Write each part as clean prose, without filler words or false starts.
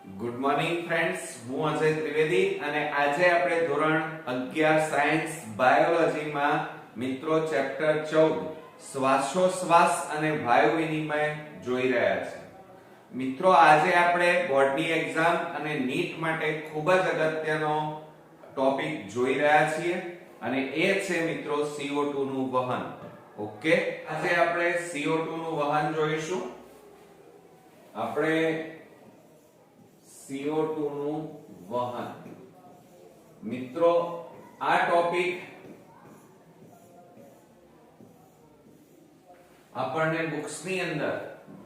Good morning friends, હું અજય ત્રિવેદી અને આજે આપણે ધોરણ 11 સાયન્સ બાયોલોજીમાં મિત્રો ચેપ્ટર 14 શ્વાસોશ્વાસ અને વાયુ વિનિમય જોઈ રહ્યા છે. મિત્રો આજે આપણે બોર્ડની એક્ઝામ અને નીટ માટે ખૂબ જ અગત્યનો ટોપિક જોઈ રહ્યા છીએ અને એ છે મિત્રો CO2 નું વહન. ઓકે, આજે આપણે CO2 નું વહન જોઈશું. આપણે CO2 નું વહન. મિત્રો આ ટોપિક આપણને બુક્સની અંદર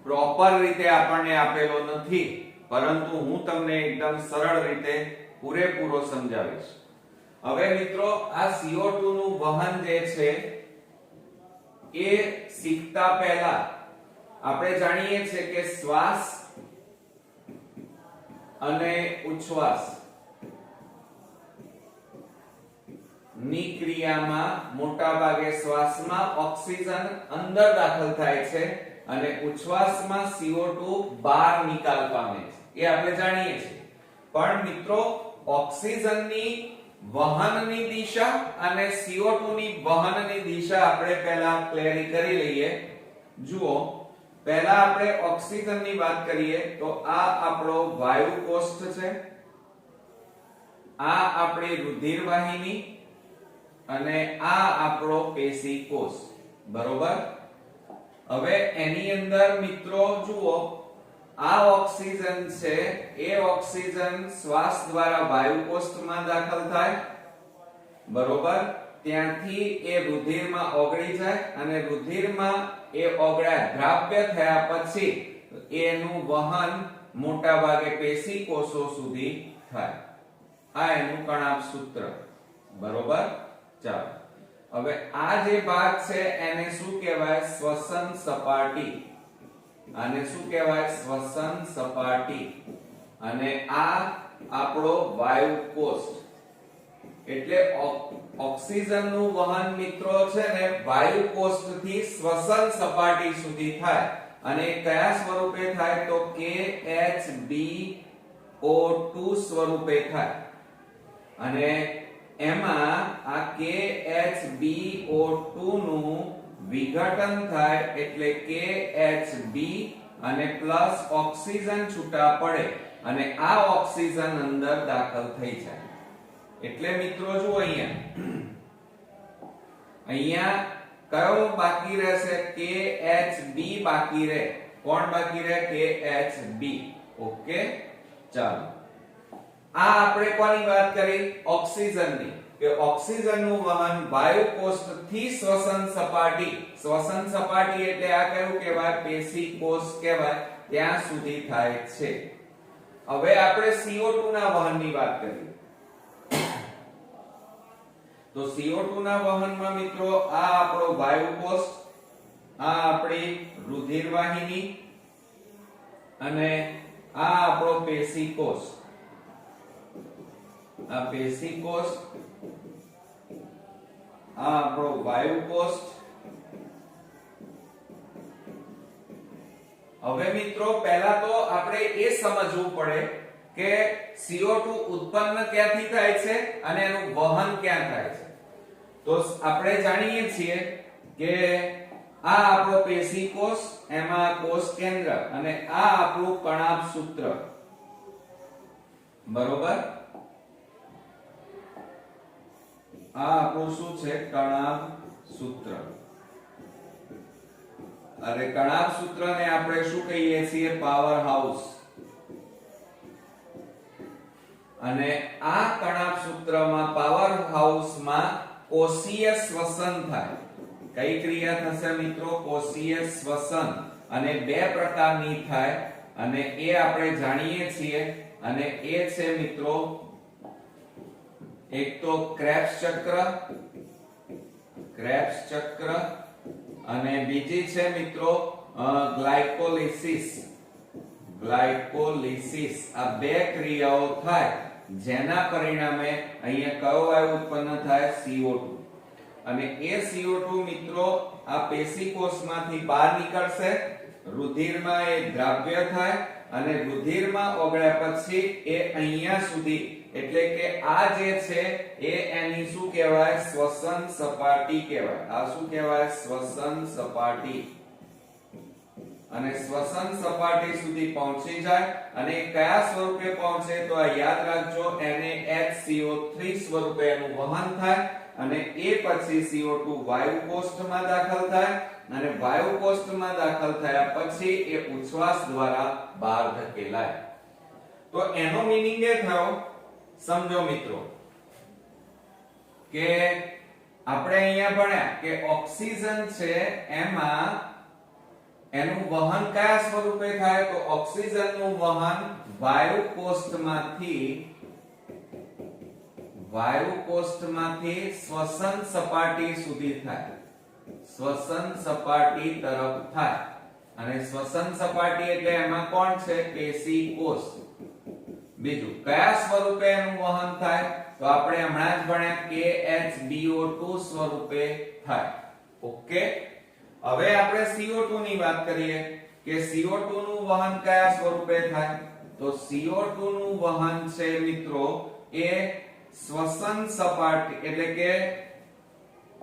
પ્રોપર રીતે આપણને આપેલો નથી, પરંતુ હું તમને એકદમ સરળ રીતે પૂરેપૂરો સમજાવીશ. હવે મિત્રો આ CO2 નું વહન જે છે એ શીખતા પહેલા આપણે જાણીએ છીએ કે શ્વાસ અને ઉચ્છ્વાસ ની ક્રિયામાં મોટા ભાગે શ્વાસમાં ઓક્સિજન અંદર દાખલ થાય છે અને ઉચ્છ્વાસમાં CO2 બહાર નિકાલ પામે છે, એ આપણે જાણીએ છીએ. પણ મિત્રો ઓક્સિજનની વહનની દિશા અને CO2 ની વહનની દિશા આપણે પહેલા ક્લિયર કરી લઈએ. જુઓ, પહેલા આપણે ઓક્સિજનની વાત કરીએ તો આ આપણો વાયુ કોષ્ઠ છે, આ આપણી રુધિર વાહિની અને આ આપણો પેશી કોષ. બરોબર. હવે એની અંદર મિત્રો જુઓ, આ ઓક્સિજન છે એ ઓક્સિજન શ્વાસ દ્વારા વાયુ કોષ્ઠમાં દાખલ થાય. બરોબર. ત્યાંથી એ રુધિરમાં ઓગળી જાય અને રુધિરમાં એ ઓગળ્યા દ્રાવ્ય થયા પછી એનું વહન મોટા ભાગે પેશી કોષો સુધી થાય. આ એનું કણાભ સૂત્ર. બરોબર. ચાલો, હવે આ જે ભાગ છે એને શું કહેવાય? શ્વસન સપાટી. આને શું કહેવાય? શ્વસન સપાટી. અને આ આપણો વાયુ કોષ્ઠ. એટલે ઓક્સિજનનું વહન મિત્રો છે ને વાયુ કોષ્ઠથી શ્વસન સપાટી સુધી થાય અને કયા સ્વરૂપે થાય? તો KHbO2 સ્વરૂપે થાય. અને એમાં આ KHbO2 નું વિઘટન થાય એટલે KHb અને પ્લસ ઓક્સિજન છૂટા પડે અને આ ઓક્સિજન અંદર દાખલ થઈ જાય. એટલે મિત્રો જુઓ, અહીંયા કયો બાકી રહેશે? KHb બાકી રહે. કોણ બાકી રહે? KHb. ઓકે, ચાલો. આ આપણે કોની વાત કરી? ઓક્સિજનની. કે ઓક્સિજનનું વહન વાયુ કોષ્ઠથી શ્વસન સપાટી. શ્વસન સપાટી એટલે આ કયું કહેવાય? પેશી કોષ કહેવાય. ત્યાં સુધી થાય છે. હવે આપણે CO2 ના વહનની વાત કરીએ. તો CO2 ના વહનમાં મિત્રો આ આપણો વાયુ કોષ, આ આપણી રુધિર વાહિની અને આ આપણો પેશી કોષ. આ પેશી કોષ, આ આપણો વાયુ કોષ. હવે મિત્રો પહેલા તો આપણે એ સમજવું પડે કે CO2 ઉત્પન્ન ક્યાંથી થાય છે અને એનું વહન ક્યાં થાય છે. તો આપણે જાણીએ છીએ કે આ આપણો પેશી કોષ, એમાં કોષ કેન્દ્ર અને આ આપણું કણાભ સૂત્ર. બરોબર. આ આપણું શું છે? કણાભ સૂત્ર. અને કણાભ સૂત્રને આપણે શું કહીએ છીએ? Power house. અને આ કણાભ સૂત્રમાં પાવર હાઉસમાં કોષીય શ્વસન થાય. કઈ ક્રિયા થશે મિત્રો? કોષીય શ્વસન. અને બે પ્રકારની થાય અને એ આપણે જાણીએ છીએ. અને એ છે મિત્રો, એક તો ક્રેબ્સ ચક્ર અને બીજી છે મિત્રો ગ્લાયકોલિસિસ. આ બે ક્રિયાઓ થાય જેના પરિણામે અહીંયા કયો વાયુ ઉત્પન્ન થાય? CO2. અને એ CO2 મિત્રો આ પેશી કોષમાંથી બહાર નીકળશે, રુધિરમાં એ દ્રાવ્ય થાય અને રુધિરમાં ઓગળ્યા પછી એ અહીંયા સુધી, એટલે કે આ જે છે એ એની શું કહેવાય, શ્વસન સપાટી કહેવાય. આ શું કહેવાય, શ્વસન સપાટી. અને શ્વસન સપાટી સુધી પહોંચી જાય અને કયા સ્વરૂપે પહોંચે, તો આ યાદ રાખજો, NaHCO3 સ્વરૂપે એનું વહન થાય અને એ પછી CO2 વાયુ કોષ્ઠમાં દાખલ થાય અને વાયુ કોષ્ઠમાં દાખલ થયા પછી એ ઉચ્છ્વાસ દ્વારા બહાર ધકેલાય. તો એનો મીનિંગ એ થયો, સમજો મિત્રો, કે આપણે અહીંયા ભણ્યા કે ઓક્સિજન છે એમાં એનું વહન કયા સ્વરૂપે થાય, તો ઓક્સિજનનું વહન વાયુ કોષ્ઠમાંથી શ્વસન સપાટી સુધી થાય, શ્વસન સપાટી તરફ થાય. અને શ્વસન સપાટી એટલે એમાં કોણ છે, પેશી કોષ. બીજું કયા સ્વરૂપે એનું વહન થાય, તો આપણે હમણાં જ ભણ્યા KHBO2 સ્વરૂપે થાય. ઓકે, હવે આપણે CO2 ની વાત કરીએ કે CO2 નું વહન કયા સ્વરૂપે થાય, તો CO2 નું વહન છે મિત્રો એ શ્વસન સપાટી એટલે કે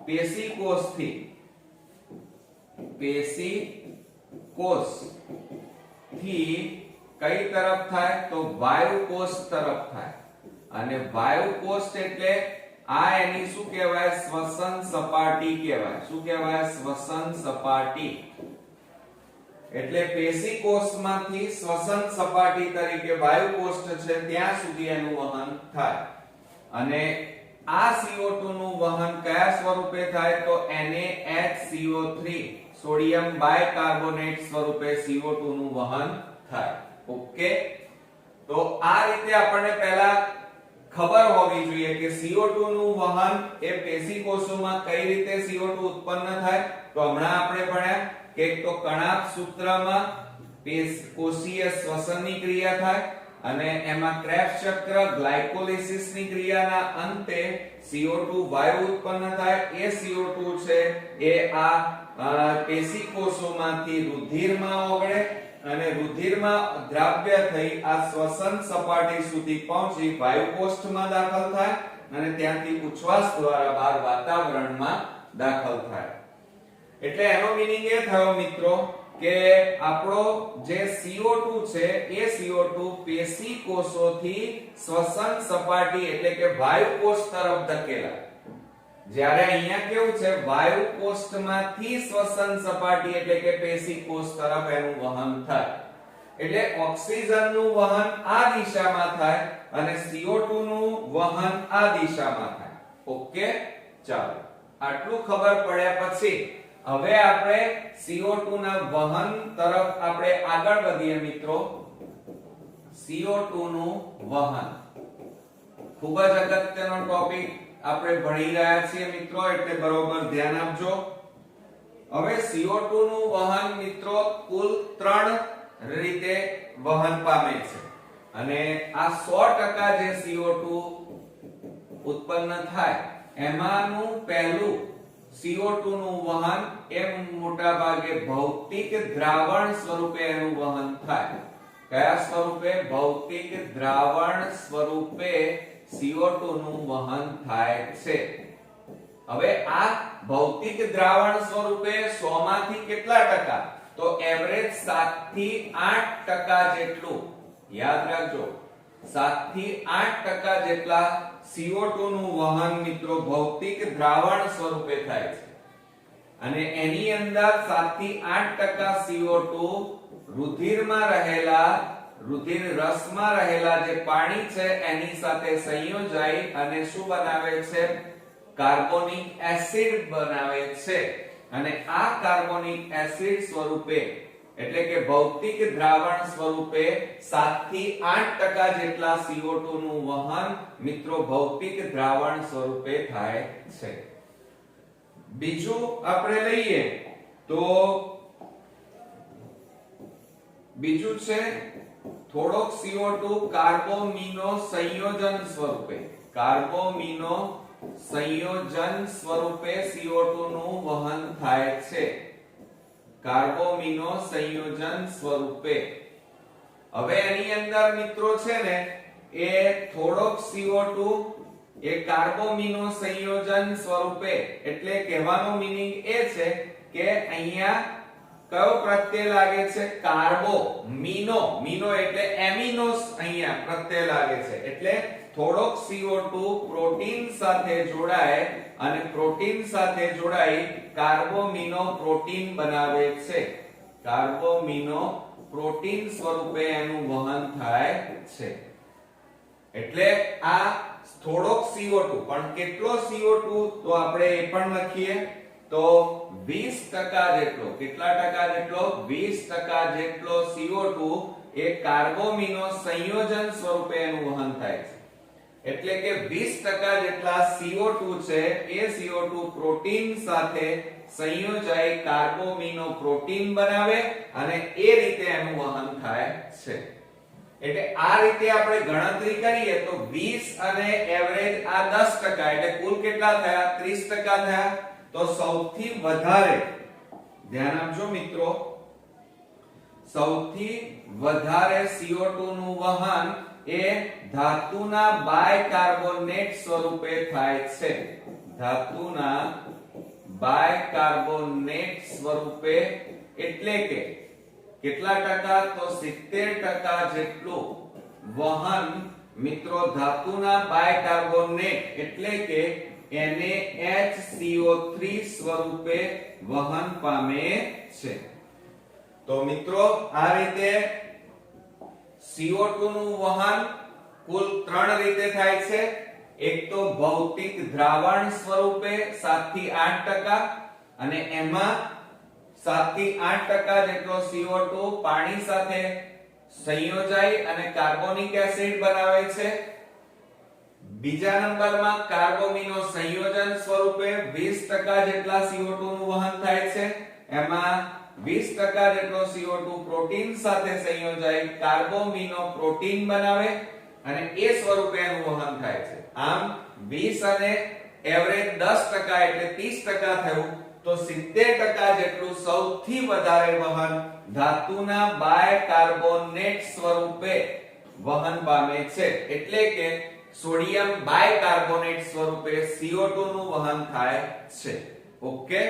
પેશી કોષથી કઈ તરફ થાય, તો વાયુ કોષ તરફ થાય. અને વાયુ કોષ એટલે આ એની શું કહેવાય, શ્વસન સપાટી કહેવાય. શું કહેવાય, શ્વસન સપાટી. એટલે પેશી કોષમાંથી શ્વસન સપાટી તરીકે વાયુ કોષ્ઠ છે ત્યાં સુધી એનું વહન થાય. અને આ CO2 નું વહન કયા સ્વરૂપે થાય, તો NaHCO3 સોડિયમ બાયકાર્બોનેટ સ્વરૂપે CO2 નું વહન થાય. ઓકે, તો આ રીતે આપણને પહેલા ખબર હોવી જોઈએ કે CO2 નું વહન એ પેશી કોષોમાં કઈ રીતે CO2 ઉત્પન્ન થાય. તો હમણાં આપણે ભણ્યા કે એક તો કણાભ સૂત્રમાં કોષીય શ્વસનની ક્રિયા થાય અને એમાં ક્રેબ્સ ચક્ર ગ્લાયકોલિસિસની ક્રિયાના અંતે CO2 વાયુ ઉત્પન્ન થાય. એ CO2 છે એ આ પેશી કોષોમાંથી રુધિરમાં ઓગળે અને રુધિરમાં દ્રાવ્ય થઈ આ શ્વસન સપાટી સુધી પહોંચી વાયુ કોષ્ઠમાં દાખલ થાય અને ત્યાંથી ઉચ્છ્વાસ દ્વારા બહાર વાતાવરણમાં દાખલ થાય. એટલે એનો મીનિંગ એ થયો મિત્રો કે આપણો જે CO2 છે એ CO2 પેશી કોષોથી શ્વસન સપાટી એટલે કે વાયુ કોષ તરફ ધકેલાય. જ્યારે અહીંયા કેવું છે, વાયુ કોષ્ઠમાંથી શ્વસન સપાટી એટલે કે પેશી કોષ તરફ એનું વહન થાય. એટલે ઓક્સિજનનું વહન આ દિશામાં થાય અને CO2 નું વહન આ દિશામાં થાય. ઓકે, ચાલો આટલું ખબર પડ્યા પછી હવે આપણે CO2 ના વહન તરફ આપણે આગળ વધીએ મિત્રો. CO2 નું વહન ખૂબ જ અગત્યનો ટોપિક આપણે ભણી રહ્યા છીએ મિત્રો, એટલે બરોબર ધ્યાન આપજો. હવે CO2 નું વહન મિત્રો કુલ 3 રીતે વહન પામે છે અને આ 100% જે CO2 ઉત્પન્ન થાય એમાંનું પહેલું CO2 નું વહન એ મોટા ભાગે ભૌતિક દ્રાવણ સ્વરૂપે એનું વહન થાય. કયા સ્વરૂપે, ભૌતિક દ્રાવણ સ્વરૂપે CO2 નું વહન થાય છે. હવે આ ભૌતિક દ્રાવણ સ્વરૂપે 100 માંથી કેટલા ટકા, તો એવરેજ 7 થી 8% જેટલું. યાદ રાખજો, 7 થી 8% જેટલા CO2 નું વહન મિત્રો ભૌતિક દ્રાવણ સ્વરૂપે થાય છે. અને એની અંદર 7 થી 8% CO2 રુધિરમાં રહેલા રુધિર રસમાં રહેલા જે પાણી છે એની સાથે સંયોજાઈ અને શું બનાવે છે, કાર્બોનિક એસિડ બનાવે છે. અને આ કાર્બોનિક એસિડ સ્વરૂપે એટલે કે ભૌતિક દ્રાવણ સ્વરૂપે 7 થી 8% જેટલા CO2 નું વહન મિત્રો ભૌતિક દ્રાવણ સ્વરૂપે થાય છે. બીજું આપણે લઈએ તો બીજું છે થોડોક CO2 કાર્બોમિનો સંયોજન સ્વરૂપે, કાર્બોમિનો સંયોજન સ્વરૂપે CO2 નું વહન થાય છે. કાર્બોમિનો સંયોજન સ્વરૂપે. હવે એની અંદર મિત્રો છે ને એ થોડોક CO2 એ કાર્બોમીનો સંયોજન સ્વરૂપે, એટલે કહેવાનો મીનિંગ એ છે કે અહીંયા કયો પ્રત્યય લાગે છે? કાર્બો મીનો, મીનો એટલે એમિનોસ અહીંયા પ્રત્યય લાગે છે, એટલે થોડોક CO2 પ્રોટીન સાથે જોડાય અને પ્રોટીન સાથે જોડાઈ કાર્બોમીનો પ્રોટીન બનાવે છે. કાર્બોમીનો પ્રોટીન સ્વરૂપે એનું વહન થાય છે. એટલે આ થોડોક CO2, પણ કેટલો CO2 તો આપણે એ પણ લખીએ તો 20% જેટલો. કેટલા ટકા જેટલો? 20% જેટલો CO2 એ કાર્બોમીનો સંયોજન સ્વરૂપે એનું વહન થાય છે. એટલે કે 20% જેટલા CO2 છે એ CO2 પ્રોટીન સાથે સંયોજાઈ કાર્બોમીનો પ્રોટીન બનાવે અને એ રીતે એનું વહન થાય છે. એટલે આ રીતે આપણે ગણતરી કરીએ તો 20 અને એવરેજ આ 10%, એટલે કુલ કેટલા થયા? 30% થયા. તો સૌથી વધારે ધ્યાન આપજો મિત્રો, સૌથી વધારે CO2 નું વહન એ ધાતુના બાયકાર્બોનેટ સ્વરૂપે થાય છે. ધાતુના બાયકાર્બોનેટ સ્વરૂપે, એટલે કે કેટલા ટકા? તો 70% જેટલું વહન મિત્રો ધાતુના બાયકાર્બોનેટ એટલે કે NaHCO3 સ્વરૂપે વહન પામે છે. તો મિત્રો આ રીતે CO2 નું વહન કુલ 3 રીતે થાય છે. એક તો ભૌતિક દ્રાવણ સ્વરૂપે 7 થી 8%, અને એમાં 7 થી 8% જેટલો CO2 પાણી સાથે સંયોજાઈ અને કાર્બોનિક એસિડ બનાવે છે. બીજા નંબરમાં કાર્બોમીનો સંયોજન સ્વરૂપે 20% જેટલા CO2 નું વહન થાય છે. એમાં 20% જેટલો CO2 પ્રોટીન સાથે સંયોજાઈ કાર્બોમીનો પ્રોટીન બનાવે અને એ સ્વરૂપે એનું વહન થાય છે. આમ 20 અને એવરેજ 10% એટલે 30% થયું. તો 70% જેટલું સૌથી વધારે વહન ધાતુના બાયકાર્બોનેટ સ્વરૂપે વહન પામે છે. એટલે કે સોડિયમ બાયકાર્બોનેટ સ્વરૂપે CO2 નું વહન થાય છે. ઓકે,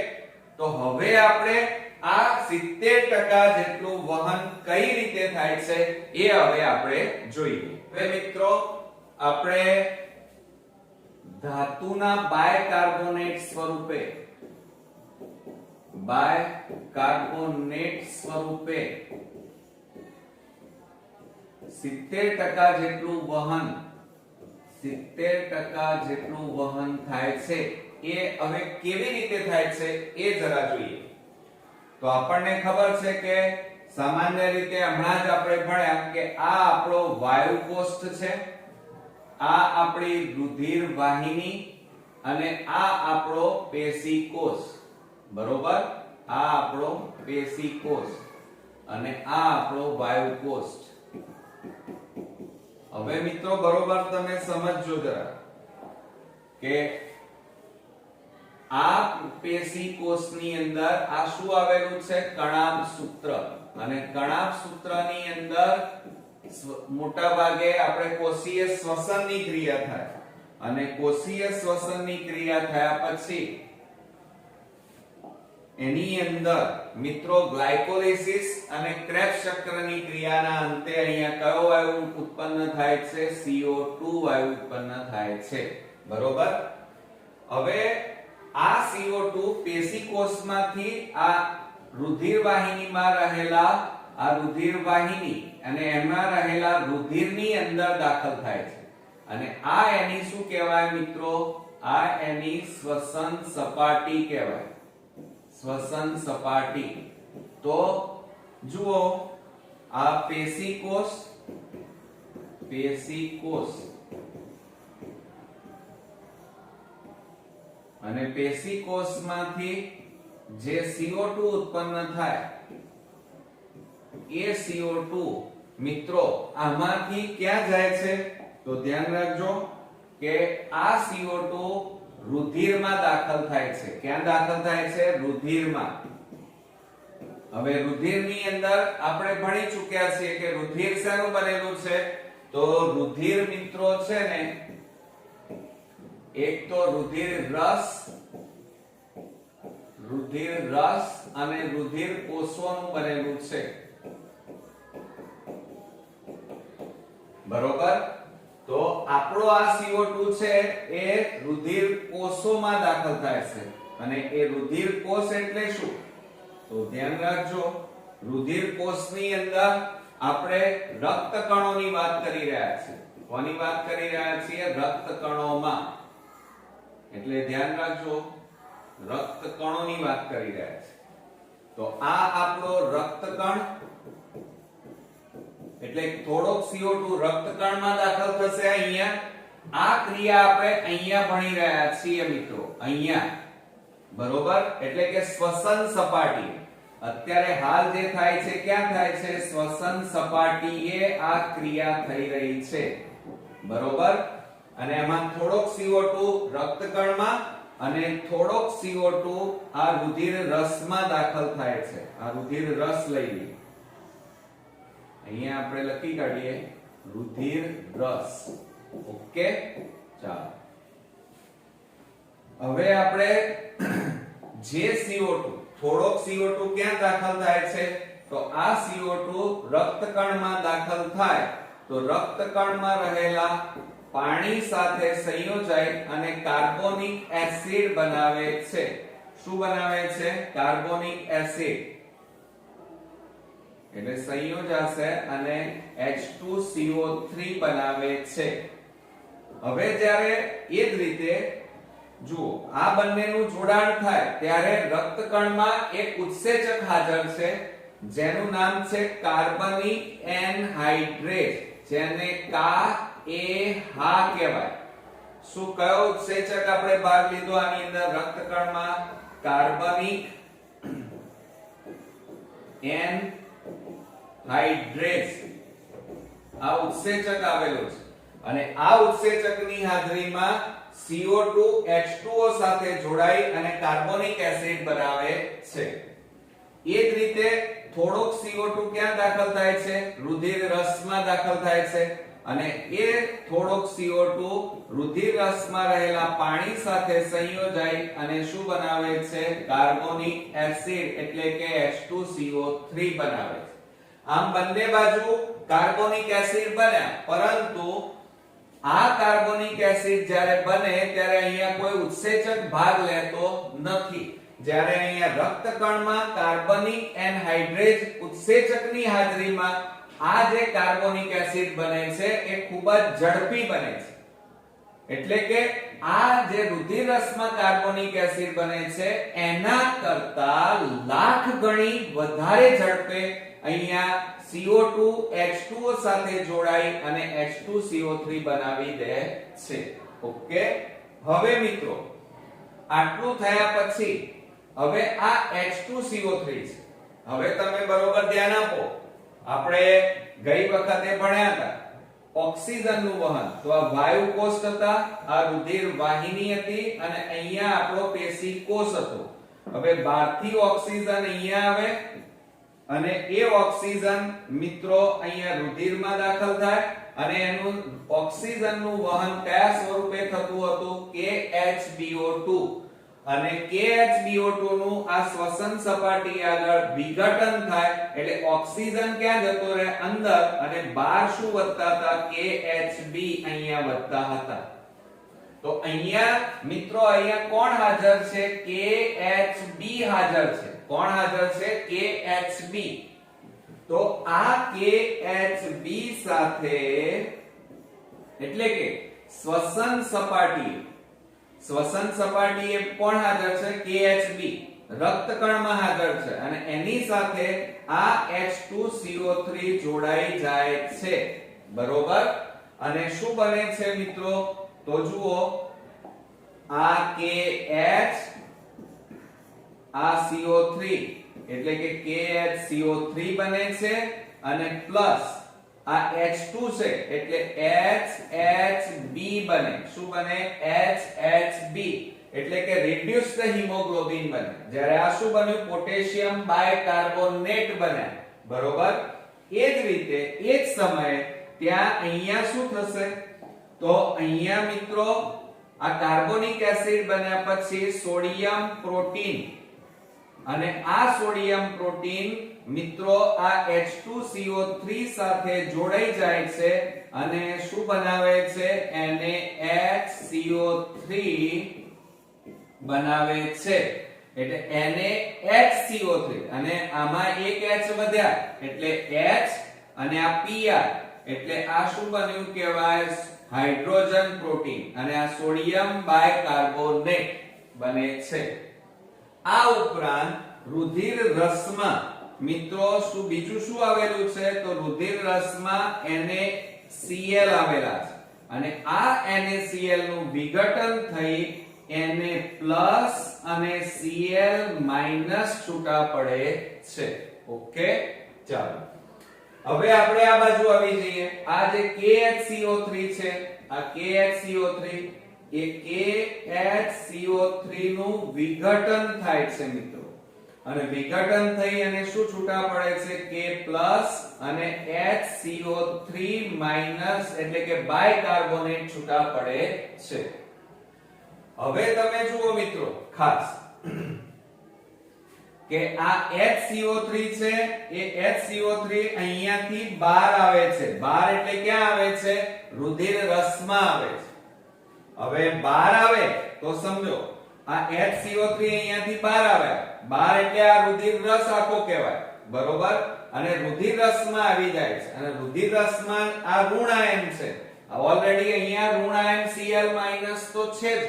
તો હવે આપણે આ 70% જેટલું વહન કઈ રીતે થાય છે એ હવે આપણે જોઈએ. હવે મિત્રો આપણે ધાતુના બાયકાર્બોનેટ સ્વરૂપે 70% જેટલું વહન થાય છે એ હવે કેવી રીતે થાય છે એ જરા જોઈએ. તો આપણને ખબર છે કે સામાન્ય રીતે હમણાં જ આપણે ભણ્યા કે આ આપણો વાયુ કોષ્ઠ છે, આ આપણી રુધિર વાહિની અને આ આપણો પેશીકોષ. બરોબર, આ આપણો પેશીકોષ અને આ આપણો વાયુ કોષ્ઠ. હવે મિત્રો બરોબર તમે સમજજો જરા કે આ પેશીકોષની અંદર આ શું આવેલું છે? કણાભ સૂત્ર. અને કણાભ સૂત્રની અંદર મોટા ભાગે આપણે કોષીય શ્વસનની ક્રિયા થાય અને કોષીય શ્વસનની ક્રિયા થયા પછી એની અંદર મિત્રો ગ્લાયકોલિસિસ અને ક્રેબ્સ ચક્રની ક્રિયાના અંતે અહીંયા કયો વાયુ ઉત્પન્ન થાય છે? CO2 વાયુ ઉત્પન્ન થાય છે. બરોબર, હવે આ CO2 પેશીકોષમાંથી આ રુધિર વાહિનીમાં રહેલા આ રુધિર વાહિની અને એમાં રહેલા રુધિરની અંદર દાખલ થાય છે અને આ એની શું કહેવાય મિત્રો? આ એની શ્વસન સપાટી કહેવાય. શ્વસન સપાટી. તો જુઓ આ પેશીકોષ અને પેશીકોષમાંથી જે CO2 ઉત્પન્ન થાય એ CO2 મિત્રો આમાંથી ક્યાં જાય છે? તો ધ્યાન રાખજો કે આ CO2 રુધિરમાં દાખલ થાય છે. ક્યાં દાખલ થાય છે? રુધિરમાં. હવે રુધિરની અંદર આપણે ભણી ચૂક્યા છીએ કે રુધિર શેનું બનેલું છે? તો રુધિર મિત્રો છે ને એક તો રુધિર રસ અને રુધિર કોષોનું બનેલું છે, બરોબર? તો આપણો આ CO2 છે એ રુધિર કોષોમાં દાખલ થાય છે અને એ રુધિર કોષ એટલે શું? તો ધ્યાન રાખજો, રુધિર કોષની અંદર આપણે રક્ત કણોની વાત કરી રહ્યા છીએ. કોની વાત કરી રહ્યા છીએ? રક્ત કણોમાં. એટલે ધ્યાન રાખજો, રક્ત કણોની વાત કરી રહ્યા છીએ. તો આ આપણો રક્ત કણ એટલે થોડોક CO2 રક્ત કણમાં દાખલ થશે અહીંયા. આ ક્રિયા આપણે અહીંયા ભણી રહ્યા છીએ મિત્રો, અહીંયા, બરોબર? એટલે કે શ્વસન સપાટી. અત્યારે હાલ જે થાય છે ક્યાં થાય છે? શ્વસન સપાટીએ આ ક્રિયા થઈ રહી છે, બરોબર? અને એમાં થોડોક CO2 રક્ત કણમાં અને થોડોક CO2 આ રુધિર રસમાં દાખલ થાય છે. આ રુધિર રસ લઈ લઈએ, અહીંયા આપણે લખી કાઢીએ રુધિર રસ. ઓકે, ચાલો હવે આપણે જે CO2 થોડોક CO2 ક્યાં દાખલ થાય છે? તો આ CO2 રક્તકણમાં દાખલ થાય તો રક્તકણમાં રહેલા પાણી સાથે સંયોજાય અને કાર્બોનિક એસિડ બનાવે છે. શું બનાવે છે? Carbonic acid. એટલે સંયોજાશે અને H2CO3 બનાવે છે. હવે જ્યારે એ જ રીતે જુઓ, આ બંનેનું જોડાણ થાય ત્યારે રક્તકણમાં એક ઉત્સેચક હાજર છે જેનું નામ છે કાર્બનિક એનહાઇડ્રેટ, જેને કા એ હા કહેવાય. શું કયો ઉત્સેચક આપણે ભાગ લીધો આની અંદર? રક્તકણમાં કાર્બનિક એનહાઇડ્રેટ આ ઉત્સેચક આવેલું છે અને આ ઉત્સેચકની હાજરીમાં CO2 H2O સાથે જોડાઈ અને કાર્બોનિક એસિડ બનાવે છે. એ જ રીતે થોડોક CO2 ક્યાં દાખલ થાય છે? રુધિર રસમાં દાખલ થાય છે અને એ થોડોક CO2 રુધિર રસમાં રહેલા પાણી સાથે સંયોજાઈ અને શું બનાવે છે? કાર્બોનિક એસિડ એટલે કે H2CO3 બનાવે છે. આમ બંને બાજુ કાર્બોનિક એસિડ બન્યા, પરંતુ આ કાર્બોનિક એસિડ જ્યારે બને ત્યારે અહીંયા કોઈ ઉત્સેચક ભાગ લેતો નથી. જ્યારે અહીંયા રક્તકણમાં કાર્બનિક એનહાઇડ્રેટ ઉત્સેચકની હાજરીમાં આ જે કાર્બોનિક એસિડ બને છે એ ખૂબ જ ઝડપી બને છે. એટલે કે આ જે રુધિર રસમાં કાર્બોનિક એસિડ બને છે એના કરતા લાખ ગણી વધારે ઝડપે અહીંયા CO2 H2O સાથે જોડાઈ અને H2CO3 બનાવી દે છે. ઓકે, હવે મિત્રો આટલું થયા પછી હવે આ H2CO3 છે. હવે તમે બરોબર ધ્યાન આપો, આપણે ગઈ વખતે ભણ્યા હતા ઓક્સિજનનું વહન. તો આ વાયુ કોષ હતા, આ રુધિર વાહિની હતી અને અહીંયા આપણો પેશી કોષ હતો. હવે બહારથી ઓક્સિજન અહીંયા આવે અને એ ઓક્સિજન મિત્રો અહીંયા રુધિરમાં દાખલ થાય અને એનું ઓક્સિજનનું વહન કયા સ્વરૂપે થતું હતું? KHBO2. અને KHBO2 નું આ શ્વસન સપાટી આગળ વિઘટન થાય એટલે ઓક્સિજન ક્યાં જતો રહે? અંદર, અને બહાર શું વધતા હતા? KHB અહીંયા વધતા હતા. તો અહીંયા મિત્રો અહીંયા કોણ હાજર છે? KHB હાજર છે. કોણ હાજર છે? KHB. તો આ KHB સાથે એટલે કે શ્વસન સપાટીએ કોણ હાજર છે? KHB રક્તકણમાં હાજર છે અને એની સાથે આ H2CO3 જોડાઈ જાય છે, બરોબર? અને શું બને છે મિત્રો? તો જુઓ, આ KH આ CO3 એટલે કે KHCO3 બને છે અને પ્લસ આ H2 છે એટલે HHB બને. શું બને? HHB એટલે કે રિડ્યુસ્ડ હિમોગ્લોબિન બને. જ્યારે આ શું બન્યું? પોટેશિયમ બાયકાર્બોનેટ બન્યા. બરોબર? એ જ રીતે એ જ સમયે ત્યાં અહીંયા શું થશે? તો અહીંયા મિત્રો આ કાર્બોનિક એસિડ બન્યા પછી સોડિયમ પ્રોટીન, અને આ સોડિયમ પ્રોટીન મિત્રો આ H2CO3 સાથે જોડાઈ જાય છે અને શું બનાવે છે? NaHCO3 બનાવે છે. એટલે NaHCO3 અને આમાં એક H વધ્યા એટલે H અને આ Pr એટલે આ શું બન્યું કહેવાય? હાઇડ્રોજન પ્રોટીન, અને આ સોડિયમ બાયકાર્બોનેટ બને છે. આ ઉપરાંત રુધિર રસમાં મિત્રો શું બીજું શું આવેલું છે? તો રુધિર રસમાં NaCl આવેલા છે, અને આ NaCl નું વિઘટન થઈ Na+ અને Cl- છૂટા પડે છે. ઓકે, ચાલો હવે આપણે આ બાજુ આવી જઈએ. આ જે KHCO3 છે, આ KHCO3 એ KHCO3 નું વિઘટન થાય છે મિત્રો, અને વિઘટન થઈ અને શું છૂટા પડે છે? K+ અને HCO3- એટલે કે બાયકાર્બોનેટ છૂટા પડે છે. હવે તમે જુઓ મિત્રો ખાસ કે આ HCO3 છે, એ HCO3 અહીંયાથી બહાર આવે છે. બહાર એટલે ક્યાં આવે છે? રુધિર રસમાં આવે છે. હવે બહાર આવે તો સમજો આ HCO3 અહીંયાથી બહાર આવ્યા. બહાર એટલે આ રુધિર રસ આખો કહેવાય. બરોબર? અને રુધિર રસમાં આવી જાય છે, અને રુધિર રસમાં આ ઋણ આયન છે. ઓલરેડી અહીંયા ઋણ આયન Cl- તો છે જ.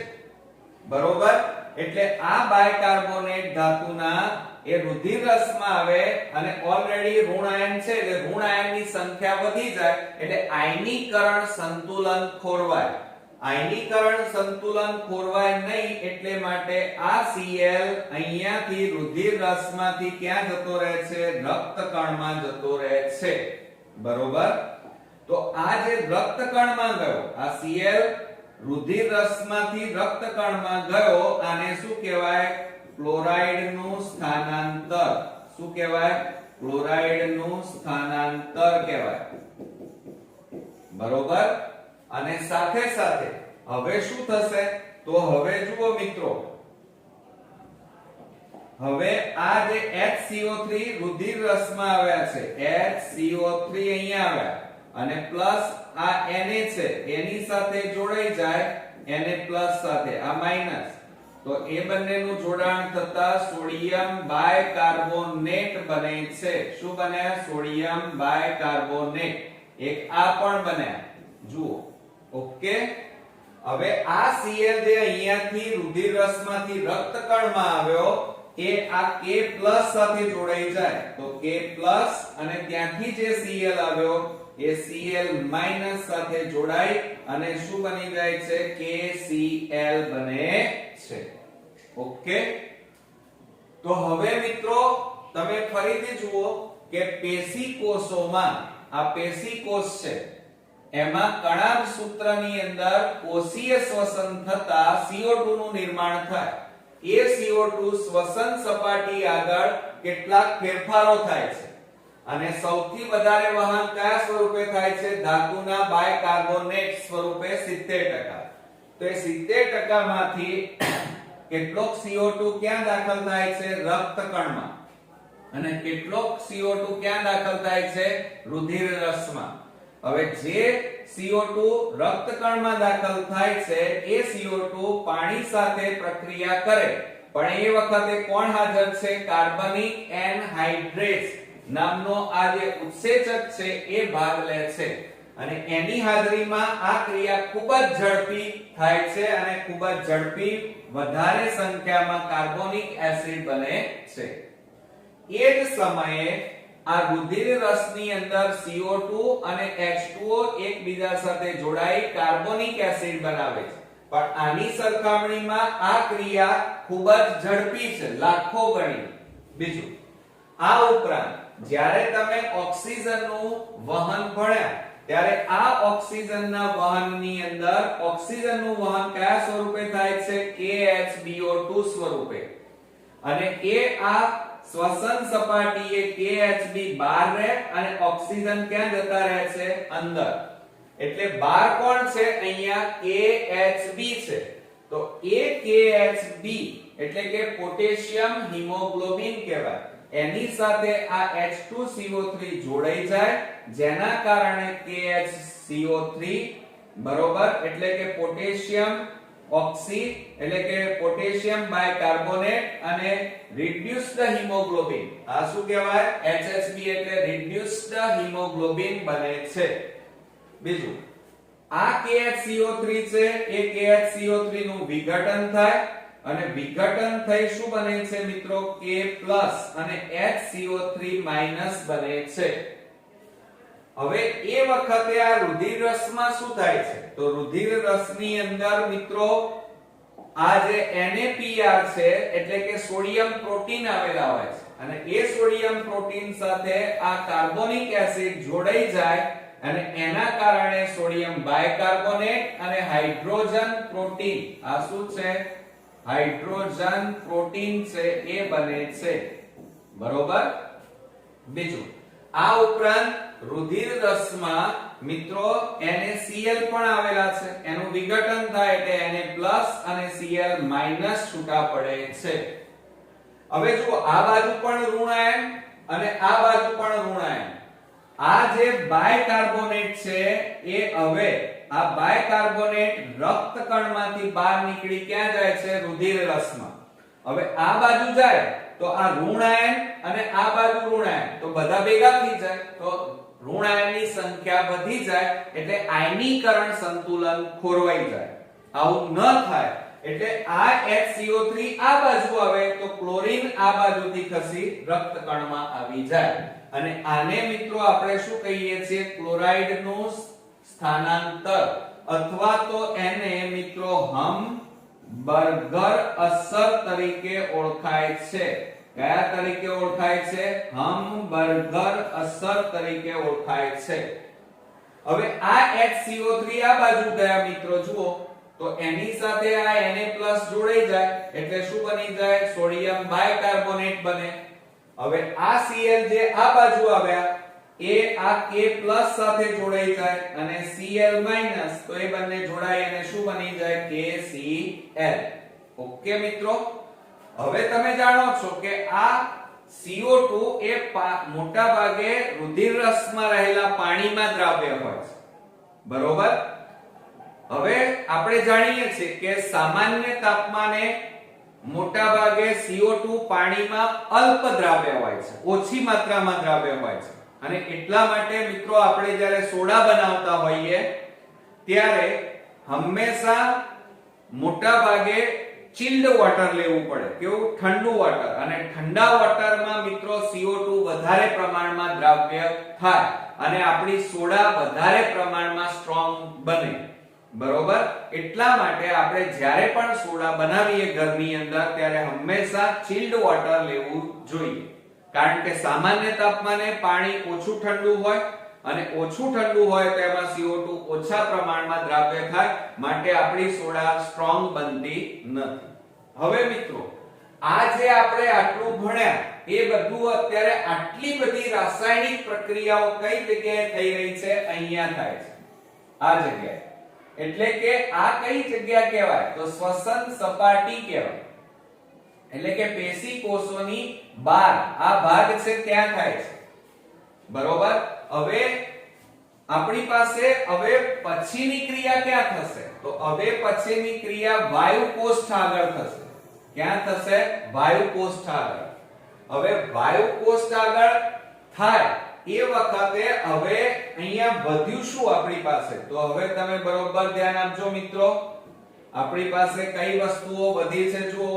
બરોબર? એટલે આ બાયકાર્બોનેટ ધાતુના એ રુધિર રસમાં આવે, અને ઓલરેડી ઋણ આયન છે એટલે ઋણ આયનની સંખ્યા વધી જાય એટલે આયનીકરણ સંતુલન ખોરવાય. આયનીકરણ સંતુલન ખોરવાય નહીં એટલે માટે આ Cl અહીંયાથી રુધિર રસમાંથી ક્યાં જતો રહે છે? રક્તકણમાં જતો રહે છે. બરોબર? તો આ જે રક્તકણમાં ગયો, આ Cl રુધિર રસમાંથી રક્તકણમાં ગયો, આને શું કહેવાય? ક્લોરાઇડનું સ્થાનાંતર. શું કહેવાય? ક્લોરાઇડનું સ્થાનાંતર કહેવાય. બરોબર? અને સાથે સાથે હવે શું થશે? તો હવે જુઓ મિત્રો, હવે આ જે HCO3 રુધિર રસમાં આવ્યા છે, HCO3 અહીંયા આવ્યા, અને પ્લસ આ Na છે એની સાથે જોડાઈ જાય, Na+ સાથે આ માઈનસ, તો એ બંનેનું જોડાણ થતા સોડિયમ બાયકાર્બોનેટ બને છે. શું બન્યા? Sodium bicarbonate. એક આ પણ બન્યા. જુઓ. ઓકે, હવે આ Cl જે અહીંયાથી રુધિર રસમાંથી રક્તકણમાં આવ્યો એ આ K+ સાથે જોડાઈ જાય, તો K+ અને ત્યાંથી જે Cl આવ્યો એ Cl- સાથે જોડાઈ અને શું બની જાય છે? KCl બને છે. ઓકે, તો હવે મિત્રો તમે ફરીથી જુઓ કે પેશી કોષોમાં, આ પેશી કોષ છે એમાં કણાભ સૂત્રની અંદર કોષીય શ્વસન થતા CO2 નું નિર્માણ થાય. એ CO2 શ્વસન સપાટી આગળ કેટલાક ફેરફારો થાય છે, અને સૌથી વધારે વહન કયા સ્વરૂપે થાય છે? ધાતુના બાયકાર્બોનેટ સ્વરૂપે 70%. તો એ 70% માંથી કેટલોક CO2 ક્યાં દાખલ થાય છે? રક્તકણમાં. અને કેટલોક CO2 ક્યાં દાખલ થાય છે? રુધિર રસમાં. હવે જે CO2 રક્તકણમાં દાખલ થાય છે એ CO2 પાણી સાથે પ્રક્રિયા કરે, પણ એ વખતે કોણ હાજર છે? કાર્બનિક એનહાઇડ્રેસ નામનો આ જે ઉત્સેચક છે એ ભાગ લે છે, અને એની હાજરીમાં આ ક્રિયા ખૂબ જ ઝડપી થાય છે, અને ખૂબ જ ઝડપી વધારે સંખ્યામાં કાર્બોનિક એસિડ બને છે. એ જ સમયે આ રુધિર રસની અંદર CO2 અને H2O એકબીજા સાથે જોડાઈ કાર્બોનિક એસિડ બનાવે છે, પણ આની સરખામણીમાં આ ક્રિયા ખૂબ જ ઝડપી છે, લાખો ગણી. બીજું, આ ઉપરાંત જ્યારે તમે ઓક્સિજનનું વહન ભણ્યા ત્યારે આ ઓક્સિજનના વહનની અંદર ઓક્સિજનનું વહન કયા સ્વરૂપે થાય છે KHBO2 સ્વરૂપે અને એ આ શ્વસન સપાટીએ KHB બહાર રહે અને ઓક્સિજન ક્યાં જતા રહે છે અંદર એટલે બહાર કોણ છે અહીંયા KHB છે તો એ KHB એટલે કે પોટેશિયમ હિમોગ્લોબિન કહેવાય એની સાથે આ H2CO3 જોડાઈ જાય જેના કારણે KHCO3 બરોબર એટલે કે પોટેશિયમ ઓક્સી એટલે કે પોટેશિયમ બાયકાર્બોનેટ અને રિડ્યુસ્ડ હિમોગ્લોબિન આ શું કહેવાય HHB એટલે રિડ્યુસ્ડ હિમોગ્લોબિન બને છે બીજું આ KHCO3 છે એ KHCO3 નું વિઘટન થાય અને વિઘટન થઈ શું બને છે મિત્રો K+ અને HCO3- બને છે હવે એ વખતે આ રુધિર રસમાં શું થાય છે તો રુધિર રસની અંદર મિત્રો આ જે NaPr છે એટલે કે સોડિયમ પ્રોટીન આવેલા હોય છે અને એ સોડિયમ પ્રોટીન સાથે આ કાર્બોનિક એસિડ જોડાઈ જાય અને એના કારણે સોડિયમ બાયકાર્બોનેટ અને હાઇડ્રોજન પ્રોટીન આ શું છે હાઇડ્રોજન પ્રોટીન છે એ બને છે બરોબર બીજું આ ઉપરાંત રુધિર રસમાં મિત્રો NaCl પણ આવેલા છે એનું વિઘટન થાય એટલે Na+ અને Cl- છૂટા પડે છે હવે જો આ બાજુ પણ ઋણ આયન અને આ બાજુ પણ ઋણ આયન આ જે બાયકાર્બોનેટ છે એ હવે આ બાયકાર્બોનેટ રક્તકણમાંથી બહાર નીકળી ક્યાં જાય છે રુધિર રસમાં હવે આ બાજુ જાય તો આ ઋણ આયન અને આ બાજુ ઋણ આયન તો બધા ભેગા થઈ જાય તો ઋણ આયનની સંખ્યા વધી જાય એટલે આયનીકરણ સંતુલન ખોરવાઈ જાય આવું ન થાય એટલે આ HCO3 આ બાજુ આવે તો ક્લોરીન આ બાજુથી ખસી રક્તકણમાં આવી જાય અને આને મિત્રો આપણે શું કહીએ છીએ ક્લોરાઇડ નું સ્થાનાંતર અથવા તો એને મિત્રો હમબર્ગર અસર તરીકે ઓળખાય છે કયા તરીકે ઓળખાય છે હમબર્ગર અસર તરીકે ઓળખાય છે હવે આ HCO3 આ બાજુ ગયા મિત્રો જુઓ તો એની સાથે આ Na+ જોડાઈ જાય એટલે શું બની જાય સોડિયમ બાયકાર્બોનેટ બને હવે આ Cl જે આ બાજુ આવ્યા એ આ K+ સાથે જોડાઈ જાય અને Cl- તો એ બંને જોડાઈ અને શું બની જાય KCl ઓકે મિત્રો હવે તમે જાણો છો કે આ CO2 એ મોટા ભાગે રુધિર રસમાં રહેલા પાણીમાં દ્રાવ્ય હોય છે બરોબર હવે આપણે જાણીએ છીએ કે સામાન્ય તાપમાને મોટા ભાગે CO2 પાણીમાં અલ્પ દ્રાવ્ય હોય છે ઓછી માત્રામાં દ્રાવ્ય હોય છે અને એટલા માટે મિત્રો આપણે જ્યારે સોડા બનાવતા હોઈએ ત્યારે હંમેશા મોટા ભાગે ચિલ્ડ વોટર લેવું પડે કેવું ઠંડુ વોટર અને ઠંડા વોટરમાં મિત્રો CO2 વધારે પ્રમાણમાં દ્રાવ્ય થાય અને આપણી સોડા વધારે પ્રમાણમાં સ્ટ્રોંગ બને બરોબર એટલા માટે આપણે જ્યારે પણ સોડા બનાવીએ ઘરની અંદર ત્યારે હંમેશા ચિલ્ડ વોટર લેવું જોઈએ કારણ કે સામાન્ય તાપમાને પાણી ઓછું ઠંડુ હોય અને ઓછું ઠંડુ હોય તો એમાં CO2 ઓછા પ્રમાણમાં દ્રાવ્ય થાય માટે આપણી સોડા સ્ટ્રોંગ બનતી નથી હવે મિત્રો આ જે આપણે આટલું ભણ્યા એ બધું અત્યારે આટલી બધી રાસાયણિક પ્રક્રિયાઓ કઈ જગ્યાએ થઈ રહી છે અહીંયા થાય છે આ જગ્યાએ એટલે કે આ કઈ જગ્યા કહેવાય તો શ્વસન સપાટી કહેવાય એટલે કે પેશી કોષોની બહાર આ ભાગ છે ત્યાં થાય છે બરોબર હવે આપણી પાસે હવે પછીની ક્રિયા ક્યાં થશે તો હવે પછીની ક્રિયા વાયુ કોષ્ઠ આગળ થશે ક્યાં થશે વાયુ કોષ્ઠ આગળ હવે વાયુ કોષ્ઠ આગળ થાય એ વખતે હવે અહીંયા વધ્યું શું આપણી પાસે તો હવે તમે બરોબર ધ્યાન આપજો મિત્રો આપણી પાસે કઈ વસ્તુઓ વધી છે જુઓ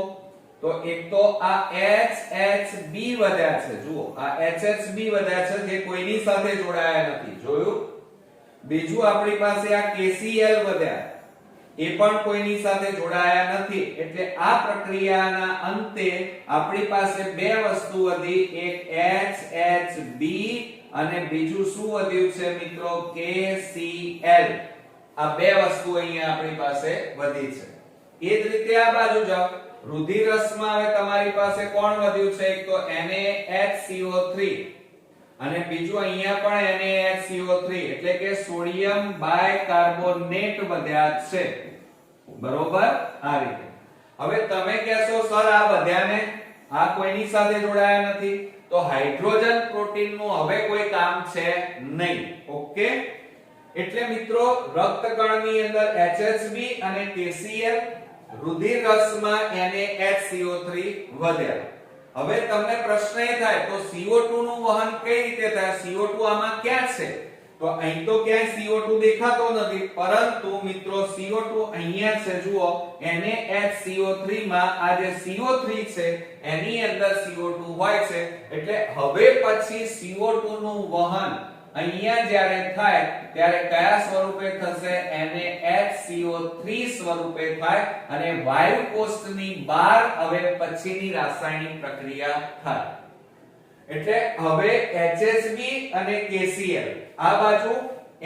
તો એક તો આ HHB વધ્યા છે જુઓ આ HHB વધ્યા છે જે કોઈની સાથે જોડાયા નથી જોયું બીજું આપણી પાસે આ KCl વધ્યા એ પણ કોઈની સાથે જોડાયા નથી એટલે આ પ્રક્રિયાના અંતે આપણી પાસે બે વસ્તુ વધી એક HHB અને બીજું શું વધ્યું છે મિત્રો KCl આ બે વસ્તુ અહીંયા આપણી પાસે વધી છે એ જ રીતે આ બાજુ જાઓ રુધિરરસમાં હવે તમારી પાસે કોણ વધ્યું છે એક તો NaHCO3 અને બીજું અહીંયા પણ NaHCO3 એટલે કે સોડિયમ બાયકાર્બોનેટ વધ્યા છે બરોબર આ રીતે હવે તમે કહેશો સર આ વધ્યાને આ કોઈની સાથે જોડાયા નથી તો હાઇડ્રોજન પ્રોટીન નું હવે કોઈ કામ છે નહીં ઓકે એટલે મિત્રો રક્તકણની અંદર HHB અને KCl રુધિરરસમાં NaHCO3 વધ્યા હવે તમને પ્રશ્ન એ થાય તો CO2 નું વહન કઈ રીતે થાય CO2 આમાં ક્યાં છે તો અહીં તો ક્યાંય CO2 દેખાતો નથી પરંતુ મિત્રો CO2 અહીંયા છે જુઓ NaHCO3 માં આ જે CO3 છે એની અંદર CO2 હોય છે એટલે હવે પછી CO2 નું વહન અહીંયા જ્યારે થાય ત્યારે કયા સ્વરૂપે થશે NaHCO3 સ્વરૂપે થાય અને વાયુ કોષ્ટની બહાર હવે પછીની રાસાયણિક પ્રક્રિયા થાય એટલે હવે HHB અને KCl આ બાજુ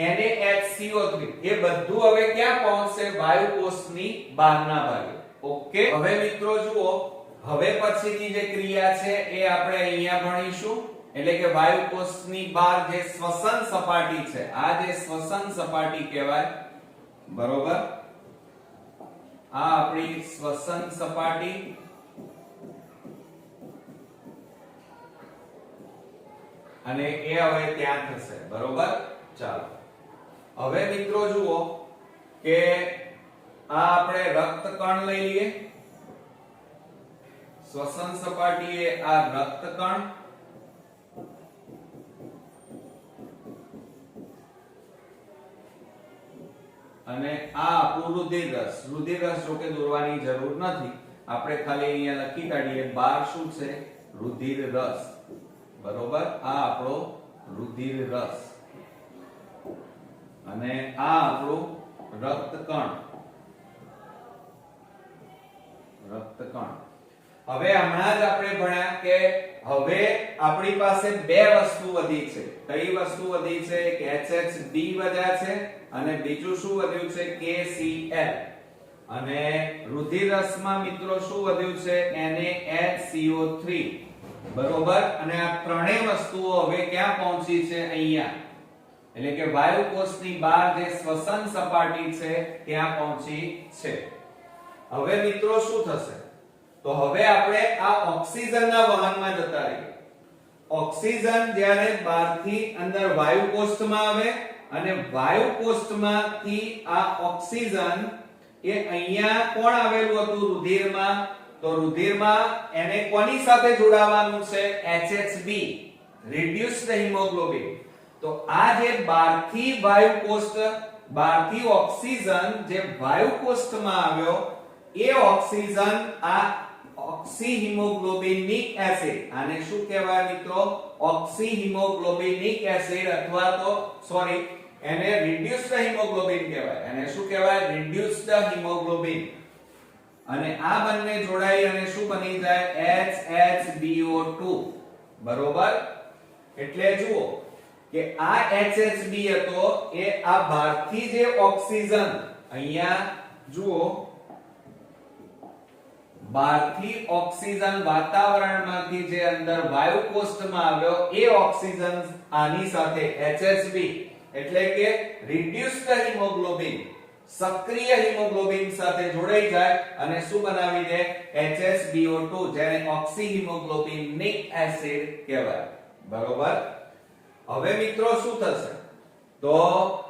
NaHCO3 એ બધું હવે ક્યાં પહોંચશે વાયુ કોષ્ટની બહારના ભાગે ઓકે હવે મિત્રો જુઓ હવે પછીની જે ક્રિયા છે એ આપણે અહીંયા ભણીશું એટલે કે વાયુ કોષ્ટની બહાર જે શ્વસન સપાટી છે આ જે શ્વસન સપાટી કહેવાય બરોબર આ આપણી શ્વસન સપાટી અને એ હવે ત્યાં થશે બરોબર ચાલો હવે મિત્રો જુઓ કે આ આપણે રક્તકણ લઈ લઈએ શ્વસન સપાટીએ આ રક્તકણ અને આ આપણું રુધિરરસ જો કે દોરવાની જરૂર નથી આપણે ખાલી અહીંયા લખી કાઢીએ બાર શું છે રુધિરરસ બરોબર આ આપણો રુધિરરસ અને આ આપણું રક્તકણ હવે હમણાં જ આપણે ભણ્યા કે હવે આપણી પાસે બે વસ્તુ વધી છે કઈ વસ્તુ વધી છે કે HHB વધ્યા છે અને બીજું શું વધ્યું છે KCl અને રુધિરરસમાં મિત્રો શું વધ્યું છે NaHCO3 બરોબર અને આ ત્રણેય વસ્તુઓ હવે ક્યાં પહોંચી છે અહીંયા એટલે કે વાયુ કોષની બહાર જે શ્વસન સપાટી છે ત્યાં પહોંચી છે હવે મિત્રો શું થશે તો હવે આપણે આ ઓક્સિજનના વહનમાં જતા રહીએ ઓક્સિજન જ્યારે બહારથી અંદર વાયુ કોષ્ટમાં આવે અને વાયુ કોષ્ટમાંથી આ ઓક્સિજન એ અહીંયા કોણ આવેલું હતું રુધિરમાં તો રુધિરમાં એને કોની સાથે જોડાવાનું છે HHB રિડ્યુસ્ડ હિમોગ્લોબિન તો આ જે બહારથી વાયુ કોષ્ટ બહારથી ઓક્સિજન જે વાયુ કોષ્ટમાં આવ્યો એ ઓક્સિજન આ ઓક્સિહિમોગ્લોબિનિક એસિડ આને શું કહેવાય મિત્રો ઓક્સિહિમોગ્લોબિનિક એસિડ અથવા તો સોરી એને રિડ્યુસ્ડ હિમોગ્લોબિન કહેવાય એને શું કહેવાય રિડ્યુસ્ડ હિમોગ્લોબિન અને આ બંને જોડાઈ અને શું બની જાય HHBO2 બરોબર એટલે જુઓ કે આ HHB હતો એ આ બહારથી જે ઓક્સિજન અહીંયા જુઓ બહારથી ઓક્સિજન વાતાવરણમાંથી જે અંદર વાયુ કોષ્ટમાં આવ્યો એ ઓક્સિજન આની સાથે HHB એટલે કે રિડ્યુસ્ડ હિમોગ્લોબિન સક્રિય હિમોગ્લોબિન સાથે જોડાઈ જાય અને શું બનાવી દે HHBO2 જેને ઓક્સિહિમોગ્લોબિનિક એસિડ કહેવાય બરોબર હવે મિત્રો શું થશે તો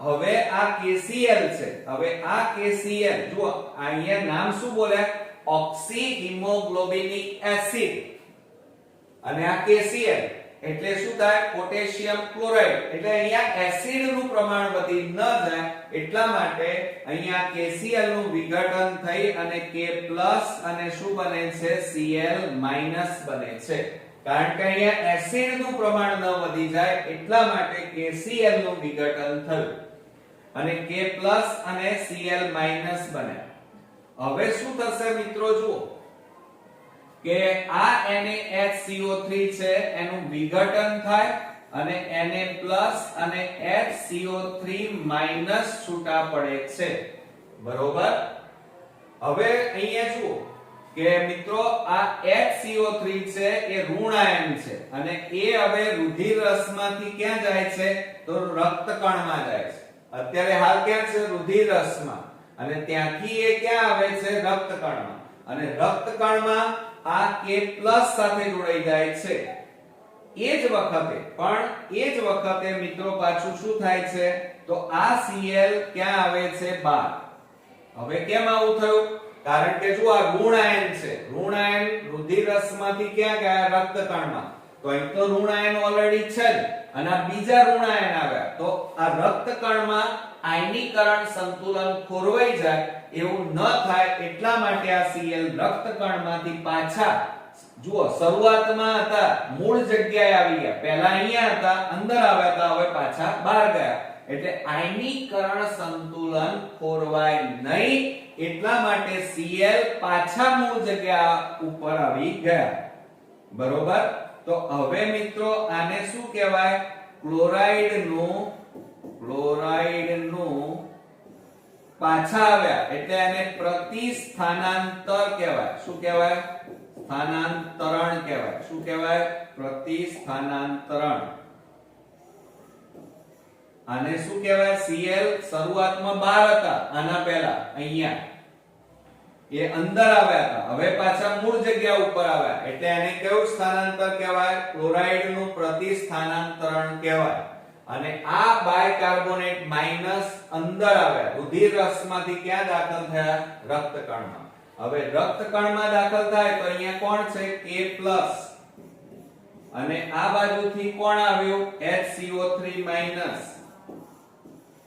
હવે આ KCl છે હવે આ KCl જુઓ અહીંયા નામ શું બોલ્યા ઓક્સિહિમોગ્લોબિનિક એસિડ અને આ KCl એટલે શું થાય પોટેશિયમ ક્લોરાઇડ એટલે અહીંયા એસિડ નું પ્રમાણ વધી ન જાય એટલા માટે અહીંયા KCl નું વિઘટન થઈ અને K+ અને શું બને છે Cl- બને છે કારણ કે અહીંયા એસિડ નું પ્રમાણ ન વધી જાય એટલા માટે KCl નું વિઘટન થયું અને K+ અને Cl- બન્યા હવે શું થશે મિત્રો જુઓ કે આ NaHCO3 છે એનું વિઘટન થાય અને Na+ અને HCO3- છૂટા પડે છે, બરોબર. હવે અહીંયા જુઓ કે મિત્રો આ HCO3 છે એ ઋણ આયન છે અને એ હવે રુધિર રસમાંથી ક્યાં જાય છે તો રક્તકણમાં જાય છે. અત્યારે હાલ ક્યાં છે રુધિર રસમાં અને ત્યાંથી એ ક્યાં આવે છે રક્તકણમાં અને રક્તકણમાં આ K+ સાથે જોડાઈ જાય છે. એ જ વખતે મિત્રો પાછું શું થાય છે તો આ Cl ક્યાં આવે છે બહાર. હવે કેમ આવું થયું કારણ કે જો આ ઋણ આયન છે, ઋણ આયન રુધિર રસમાંથી ક્યાં ગયા રક્તકણમાં, તો અહીં તો ઋણ આયન ઓલરેડી છે જ અને આ બીજા ઋણ આયન આવ્યા તો આ રક્તકણમાં આયનીકરણ સંતુલન ખોરવાઈ જાય એવું ન થાય એટલા માટે આ Cl રક્તકણમાંથી પાછા જુઓ શરૂઆતમાં હતા મૂળ જગ્યાએ આવી ગયા, પહેલા અહીંયા હતા અંદર આવ્યા હતા, હવે પાછા બહાર ગયા એટલે આયનીકરણ સંતુલન ખોરવાય નહીં એટલા માટે Cl પાછા મૂળ જગ્યા ઉપર આવી ગયા, બરોબર. તો હવે મિત્રો આને શું કહેવાય ક્લોરાઇડનું પાછા આવ્યા એટલે આને પ્રતિસ્થાનાંતર કહેવાય. શું કહેવાય સ્થાનાંતરણ કહેવાય. શું કહેવાય પ્રતિસ્થાનાંતરણ. આને શું કહેવાય Cl શરૂઆતમાં બહાર હતા આના પહેલા અહીંયા એ અંદર આવ્યા હતા હવે પાછા મૂળ જગ્યા ઉપર આવ્યા એટલે આને કયું સ્થાનાંતર કહેવાય ક્લોરાઇડનું પ્રતિસ્થાનાંતરણ કહેવાય. અને આ બાયકાર્બોનેટ માઈનસ અંદર આવ્યા રુધિર રસમાંથી ક્યાં દાખલ થયા રક્તકણમાં. હવે રક્તકણમાં દાખલ થાય તો અહીંયા કોણ છે K+ અને આ બાજુથી કોણ આવ્યું HCO3-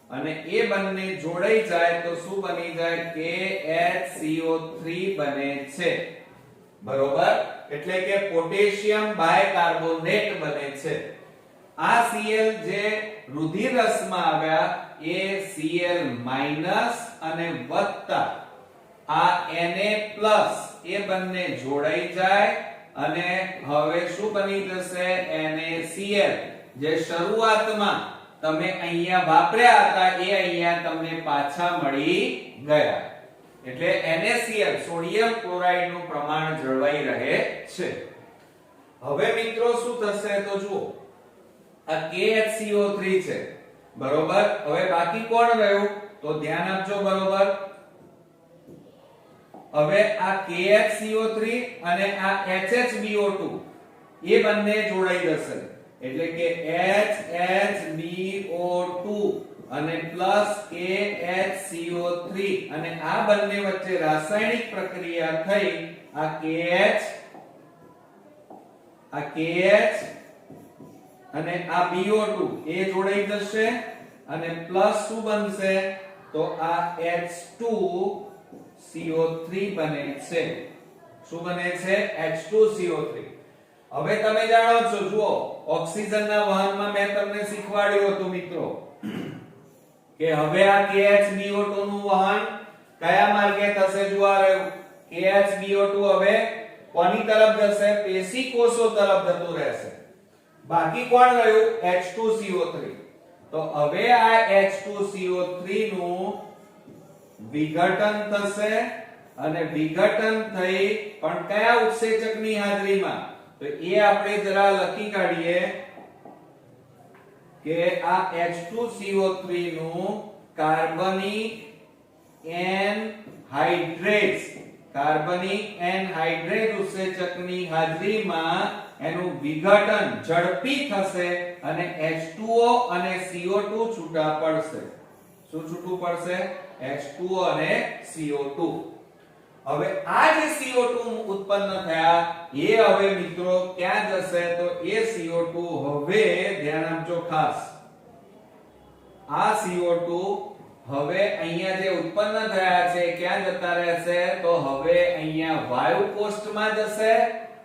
અને એ બંને જોડાઈ જાય તો શું બની જાય KHCO3 બને છે, બરોબર. એટલે કે પોટેશિયમ બાયકાર્બોનેટ બને છે. આ Cl જે રુધિર રસમાં આવ્યા એ Cl- અને વત્તા આ Na+ એ બંને જોડાઈ જાય અને હવે શું બની જશે NaCl જે શરૂઆતમાં તમે અહીંયા વાપર્યા હતા એ અહીંયા તમને પાછા મળી ગયા એટલે NaCl સોડિયમ ક્લોરાઇડ નું પ્રમાણ જળવાઈ રહે છે. હવે મિત્રો શું થશે તો જુઓ આ KHCO3 છે, બરોબર. હવે બાકી કોણ રહ્યું તો ધ્યાન આપજો, બરોબર. હવે આ KHCO3 અને આ HHBO2 એ બંને જોડાઈ જશે એટલે કે HHBO2 અને KHCO3 અને આ બંને વચ્ચે રાસાયણિક પ્રક્રિયા થઈ આ KH અને આ BO2 એ જોડાઈ જશે અને પ્લસ શું બનશે તો આ H2CO3 બને છે. શું બને છે H2CO3. હવે તમે જાણો છો જુઓ ઓક્સિજનના વહનમાં મેં તમને શીખવાડ્યું હતું મિત્રો કે હવે આ KHBO2 નું વહન કયા માર્ગે થશે જોવા રહ્યું KHBO2 હવે કોની તરફ જશે પેશી કોષો તરફ જતું રહેશે. બાકી કોણ રહ્યું H2CO3. તો હવે આ H2CO3 નું વિઘટન થશે અને વિઘટન થઈ પણ કયા ઉત્સેચકની હાજરીમાં તો એ આપણે જરા લખી કાઢીએ કે આ H2CO3 નું કાર્બનિક એનહાઇડ્રેટ ઉત્સેચકની હાજરીમાં એનું વિઘટન ઝડપી થશે અને H2O અને CO2 છૂટા પડશે. શું છૂટું પડશે H2O અને CO2. હવે આ જે CO2 ઉત્પન્ન થયા એ હવે મિત્રો ક્યાં જશે તો એ CO2 હવે ધ્યાન આપજો ખાસ આ CO2 હવે અહીંયા જે ઉત્પન્ન થયા છે ક્યાં જતા રહેશે તો હવે અહીંયા વાયુ કોષ્ટમાં જશે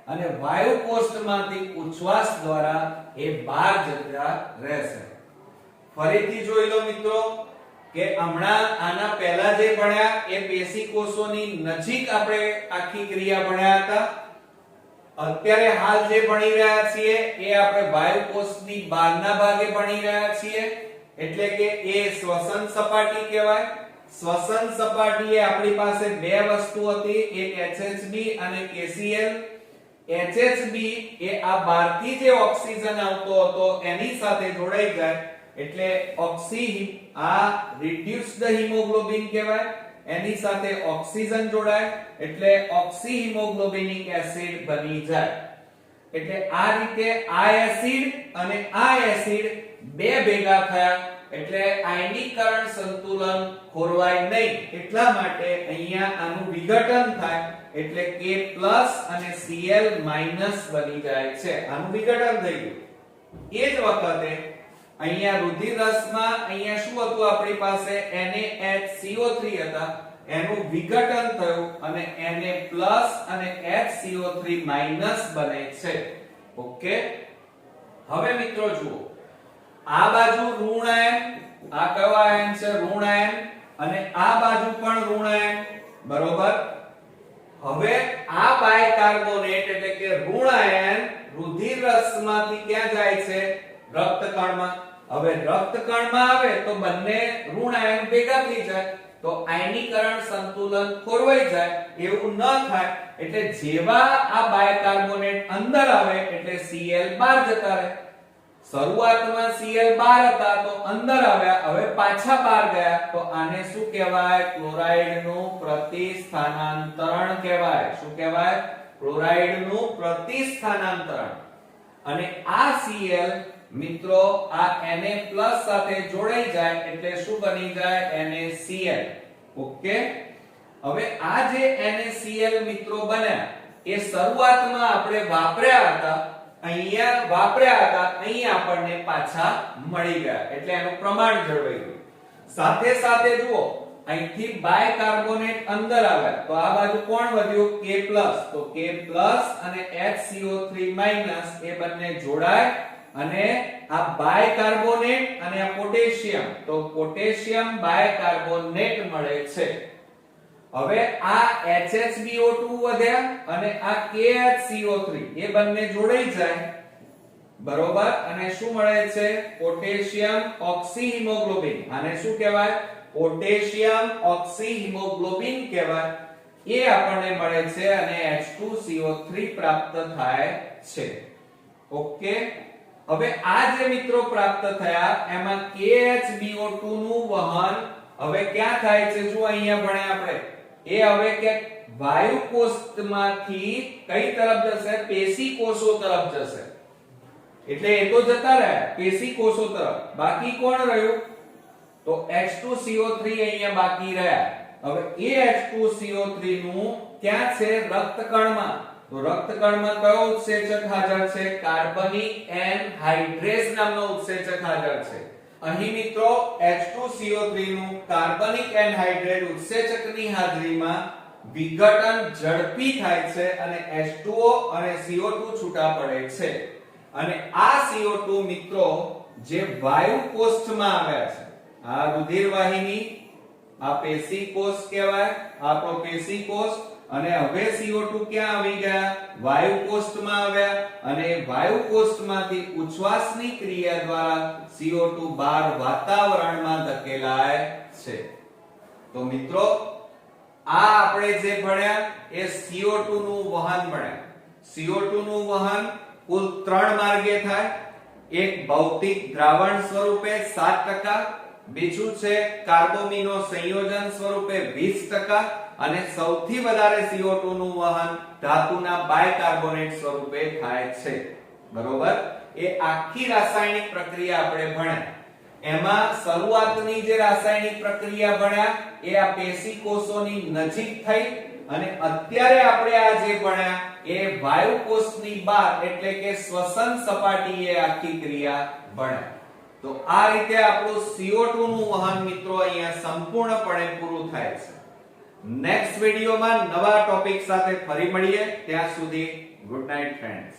અને વાયુ કોષ્ટમાંથી ઉચ્છ્વાસ દ્વારા એ બહાર જતા રહેશે. ફરીથી જોઈ લો મિત્રો કે હમણાં આના પહેલા જે ભણ્યા એ પેશી કોષોની નજીક આપણે આખી ક્રિયા ભણ્યા હતા અત્યારે હાલ જે ભણી રહ્યા છીએ એ આપણે વાયુ કોષની બહારના ભાગે ભણી રહ્યા છીએ, એટલે કે એ શ્વસન સપાટી કહેવાય. શ્વસન સપાટીએ આપણી પાસે બે વસ્તુ હતી, એક HHB અને KCl. HHB એ આ બહારથી જે ઓક્સિજન આવતો હતો એની સાથે જોડાઈ જાય એટલે આ રિડ્યુસ્ડ હિમોગ્લોબિન કહેવાય. એની સાથે ઓક્સિજન જોડાય એટલે ઓક્સી હિમોગ્લોબિનિક એસિડ બની જાય. એટલે આ રીતે આ એસિડ અને આ એસિડ બે ભેગા થયા એટલે આયનીકરણ સંતુલન ખોરવાય નહીં, એટલા માટે અહીંયા આનું વિઘટન થાય એટલે K+ અને Cl- બની જાય છે. આનું વિઘટન થઈ ગયું. એ જ વખતે અહીંયા રુધિર રસમાં અહીંયા શું હતું આપણી પાસે NaHCO3 હતા, એનું વિઘટન થયું અને Na+ અને HCO3- બને છે. ઓકે, હવે મિત્રો જુઓ, આ બાજુ ઋણ આયન, આ કયો આયન છે? ઋણ આયન, અને આ બાજુ પણ ઋણ આયન, બરોબર. હવે આ બાયકાર્બોનેટ એટલે કે ઋણ આયન રુધિર રસમાંથી ક્યાં જાય છે? રક્તકણમાં. હવે રક્તકણમાં આવે તો બંને ઋણ આયન ભેગા થઈ જાય તો આયનીકરણ સંતુલન ખોરવાઈ જાય. એવું ન થાય એટલે જેવા આ બાયકાર્બોનેટ અંદર આવે એટલે Cl બહાર જતા રહે. શરૂઆતમાં Cl બહાર હતા તો અંદર આવ્યા, હવે પાછા બહાર ગયા તો આને શું કહેવાય? ક્લોરાઇડનું પ્રતિસ્થાનાંતરણ કહેવાય. શું કહેવાય? ક્લોરાઇડનું પ્રતિસ્થાનાંતરણ. અને આ Cl મિત્રો આ Na+ સાથે જોડાઈ જાય એટલે શું બની જાય? NaCl. ઓકે, હવે આ જે NaCl મિત્રો બન્યા એ શરૂઆતમાં આપણે વાપર્યા હતા, અહીંયા વાપર્યા હતા, અહીંયા આપણને પાછા મળી ગયા એટલે એનું પ્રમાણ જળવાઈ ગયું. સાથે સાથે જુઓ, અહીંથી બાયકાર્બોનેટ અંદર આવ્યા તો આ બાજુ કોણ વધ્યું? K+. તો K+ અને HCO3- એ બંને જોડાય અને આ બાયકાર્બોનેટ અને આ પોટેશિયમ, તો પોટેશિયમ બાયકાર્બોનેટ મળે છે. હવે આ HHBO2 વધ્યા અને આ KHCO3 એ બંને જોડાઈ જાય, બરોબર, અને શું મળે છે? Potassium ઓક્સી haemoglobin. આને શું કહેવાય? પોટેશિયમ ઓક્સી હિમોગ્લોબિન કહેવાય. એ આપણને મળે છે અને H2CO3 પ્રાપ્ત થાય છે. ઓકે, હવે આ જે મિત્રો પ્રાપ્ત થયા એમાં KHBO2 નું વહન હવે ક્યાં થાય છે? જો અહીંયા ભણ્યા આપણે, એ હવે કે વાયુ કોષમાંથી કઈ તરફ જશે? પેશી કોષો તરફ જશે. એટલે એ તો જતા રહ્યા પેશી કોષો તરફ, બાકી કોણ રહ્યું? તો H2CO3 અહીંયા બાકી રહ્યા. હવે એ H2CO3 નું ક્યાં છે? રક્તકણમાં. તો રક્તકણમાં કયો ઉત્સેચક હાજર છે? કાર્બનિક એનહાઇડ્રેઝ નામનો ઉત્સેચક હાજર છે. અહીં મિત્રો H2CO3 નું કાર્બનિક એનહાઇડ્રેટ ઉત્સેચકની હાજરીમાં વિઘટન ઝડપી થાય છે અને H2O અને CO2 છૂટા પડે છે. અને આ CO2 મિત્રો જે વાયુ કોષમાં આવ્યા છે, આ રુધિર વાહિની, આ પેશી કોષ કહેવાય, આપણો પેશી કોષ, અને હવે CO2 ક્યાં આવી ગયા? વાયુ કોષમાં આવ્યા અને વાયુ કોષમાંથી ઉચ્છ્વાસની ક્રિયા દ્વારા CO2 બહાર વાતાવરણમાં ધકેલાય છે. તો મિત્રો આ આપણે જે ભણ્યા એ CO2 નું વહન ભણ્યા. CO2 નું વહન કુલ 3 માર્ગે થાય. એક ભૌતિક દ્રાવણ સ્વરૂપે 7%, બીજું છે કાર્બોમિનો સંયોજન સ્વરૂપે 20%, અને સૌથી વધારે CO2 નું વહન ધાતુના બાયકાર્બોનેટ સ્વરૂપે થાય છે. બરોબર, એ આખી રાસાયણિક પ્રક્રિયા આપણે ભણ્યા. એમાં શરૂઆતની જે રાસાયણિક પ્રક્રિયા ભણ્યા એ આ પેશી કોષોની નજીક થઈ, અને અત્યારે આપણે આ જે ભણ્યા એ વાયુ કોષની બહાર એટલે કે શ્વસન સપાટીએ આખી ક્રિયા ભણ્યા. તો આ રીતે આપણું CO2 નું વહન મિત્રો અહીંયા સંપૂર્ણપણે પૂરું થાય છે. નેક્સ્ટ વિડિયોમાં નવા ટોપિક સાથે ફરી મળીએ. ત્યાં સુધી ગુડ નાઇટ ફ્રેન્ડ્સ.